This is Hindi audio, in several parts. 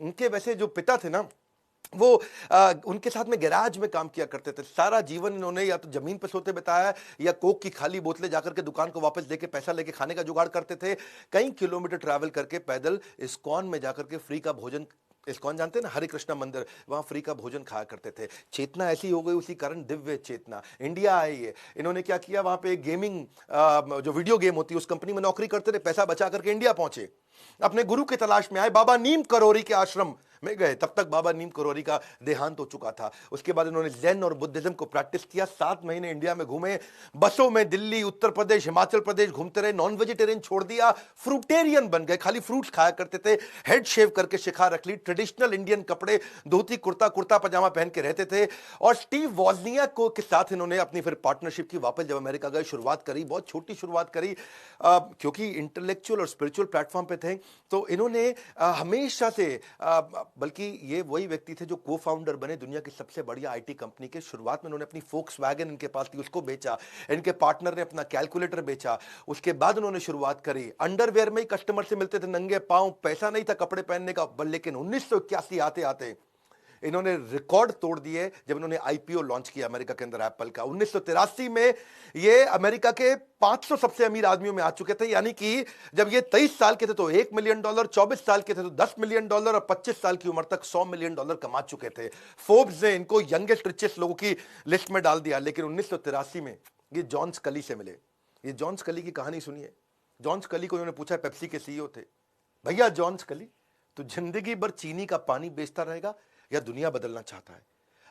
उनके वैसे जो पिता थे ना, वो उनके साथ में गैराज में काम किया करते थे। सारा जीवन इन्होंने या तो जमीन पर सोते बिताया है, या कोक की खाली बोतलें जाकर के दुकान को वापस देके पैसा लेके खाने का जुगाड़ करते थे। कई किलोमीटर ट्रैवल करके पैदल इस्कॉन में जाकर के फ्री का भोजन, इस्कॉन जानते हैं ना, हरे कृष्णा मंदिर, वहां फ्री का भोजन खाया करते थे। चेतना ऐसी हो गई उसी कारण, दिव्य चेतना। इंडिया आए ये, इन्होंने क्या किया, वहां पे गेमिंग जो वीडियो गेम होती है उस कंपनी में नौकरी करते थे, पैसा बचा करके इंडिया पहुंचे, अपने गुरु की तलाश में आए, बाबा नीम करोरी के आश्रम में गए। तब तक बाबा नीम करोरी का देहांत हो चुका था। उसके बाद इन्होंने जैन और बुद्धिज्म को प्रैक्टिस किया। 7 महीने इंडिया में घूमे, बसों में दिल्ली, उत्तर प्रदेश, हिमाचल प्रदेश घूमते रहे। नॉन वेजिटेरियन छोड़ दिया, फ्रूटेरियन बन गए, खाली फ्रूट्स खाया करते थे। हेड शेव करके शिखा रख ली, ट्रेडिशनल इंडियन कपड़े, धोती कुर्ता, कुर्ता पजामा पहन के रहते थे। और स्टीव वॉजनियाक को के साथ इन्होंने अपनी फिर पार्टनरशिप की। वापस जब अमेरिका गए, शुरुआत करी, बहुत छोटी शुरुआत करी, क्योंकि इंटेलेक्चुअल और स्पिरिचुअल प्लेटफॉर्म पे थे। तो इन्होंने हमेशा से, बल्कि ये वही व्यक्ति थे जो को फाउंडर बने दुनिया की सबसे बढ़िया आईटी कंपनी के। शुरुआत में उन्होंने अपनी फोक्सवैगन इनके पास थी, उसको बेचा। इनके पार्टनर ने अपना कैलकुलेटर बेचा। उसके बाद उन्होंने शुरुआत करी, अंडरवेयर में ही कस्टमर से मिलते थे नंगे पांव, पैसा नहीं था कपड़े पहनने का। लेकिन 1981 आते आते इन्होंने रिकॉर्ड तोड़ दिए जब इन्होंने आईपीओ लॉन्च किया अमेरिका के अंदर एप्पल का। 1983 में ये अमेरिका के 500 सबसे अमीर आदमियों में आ चुके थे। यानी कि जब ये 23 साल के थे तो $1 मिलियन, 24 साल के थे तो $10 मिलियन, और 25 साल की उम्र तक $100 मिलियन कमा चुके थे। फोर्ब्स ने इनको यंगेस्ट रिचेस्ट लोगों की लिस्ट में डाल दिया। लेकिन 1983 में ये जॉन स्कली से मिले। ये जॉन स्कली की कहानी सुनिए। जॉन स्कली को इन्होंने पूछा, पेप्सी के सीईओ थे, भैया जॉन स्कली, तो जिंदगी भर चीनी का पानी बेचता रहेगा या दुनिया बदलना चाहता है?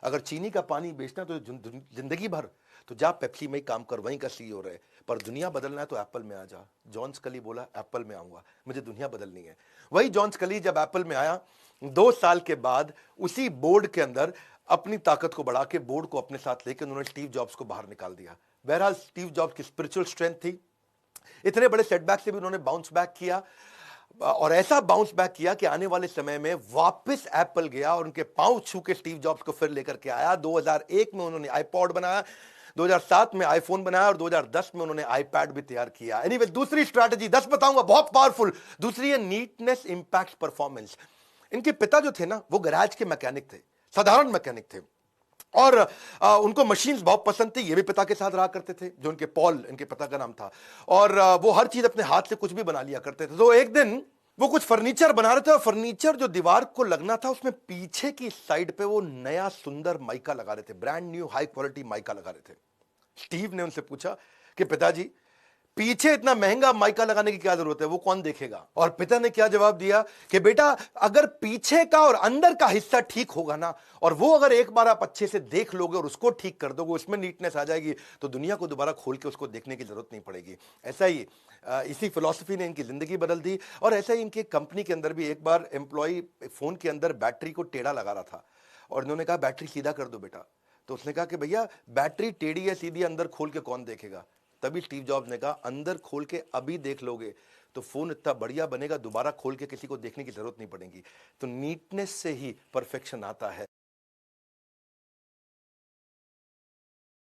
अगर चीनी का पानी बेचना तो जिंदगी भर, तो जा पेप्सी में ही काम कर, वहीं का सीईओ रहे। पर दुनिया बदलना है तो एप्पल में आ जा। जॉन स्कली बोला, एप्पल में आऊंगा, मुझे दुनिया बदलनी है। वही जॉन स्कली जब एप्पल में आया, 2 साल के बाद उसी बोर्ड के अंदर अपनी ताकत को बढ़ा के बोर्ड को अपने साथ लेकर उन्होंने स्टीव जॉब्स को बाहर निकाल दिया। बहरहाल स्टीव जॉब्स की स्पिरिचुअल स्ट्रेंथ थी, इतने बड़े सेटबैक से भी उन्होंने बाउंस बैक किया, और ऐसा बाउंस बैक किया कि आने वाले समय में वापस एप्पल गया और उनके पांव छू के स्टीव जॉब्स को फिर लेकर के आया। 2001 में उन्होंने आईपॉड बनाया, 2007 में आईफोन बनाया, और 2010 में उन्होंने आईपैड भी तैयार किया। एनीवे, दूसरी स्ट्रैटेजी 10 बताऊंगा, बहुत पावरफुल। दूसरी है नीटनेस इंपैक्ट परफॉर्मेंस। इनके पिता जो थे ना, वो गैराज के मैकेनिक थे, साधारण मैकेनिक थे, और उनको मशीन्स बहुत पसंद थी। ये भी पिता के साथ रहा करते थे, जो उनके पॉल, इनके पिता का नाम था। और वो हर चीज अपने हाथ से कुछ भी बना लिया करते थे। तो एक दिन वो कुछ फर्नीचर बना रहे थे, और फर्नीचर जो दीवार को लगना था उसमें पीछे की साइड पे वो नया सुंदर माइका लगा रहे थे, brand new high quality mica लगा रहे थे। स्टीव ने उनसे पूछा कि पिताजी, पीछे इतना महंगा माइका लगाने की क्या जरूरत है, वो कौन देखेगा? और पिता ने क्या जवाब दिया कि बेटा, अगर पीछे का और अंदर का हिस्सा ठीक होगा ना, और वो अगर एक बार आप अच्छे से देख लोगे और उसको ठीक कर दोगे, उसमें नीटनेस आ जाएगी, तो दुनिया को दोबारा खोल के उसको देखने की जरूरत नहीं पड़ेगी। ऐसा ही इसी फिलॉसफी ने इनकी जिंदगी बदल दी। और ऐसा ही इनकी कंपनी के अंदर भी एक बार एम्प्लॉय फोन के अंदर बैटरी को टेढ़ा लगा रहा था, और इन्होंने कहा बैटरी सीधा कर दो बेटा। तो उसने कहा कि भैया, बैटरी टेढ़ी है सीधी, अंदर खोल के कौन देखेगा? तभी स्टीव जॉब्स ने कहा, अंदर खोल के अभी देख लोगे तो फोन इतना बढ़िया बनेगा, दोबारा खोल के किसी को देखने की जरूरत नहीं पड़ेगी। तो नीटनेस से ही परफेक्शन आता है।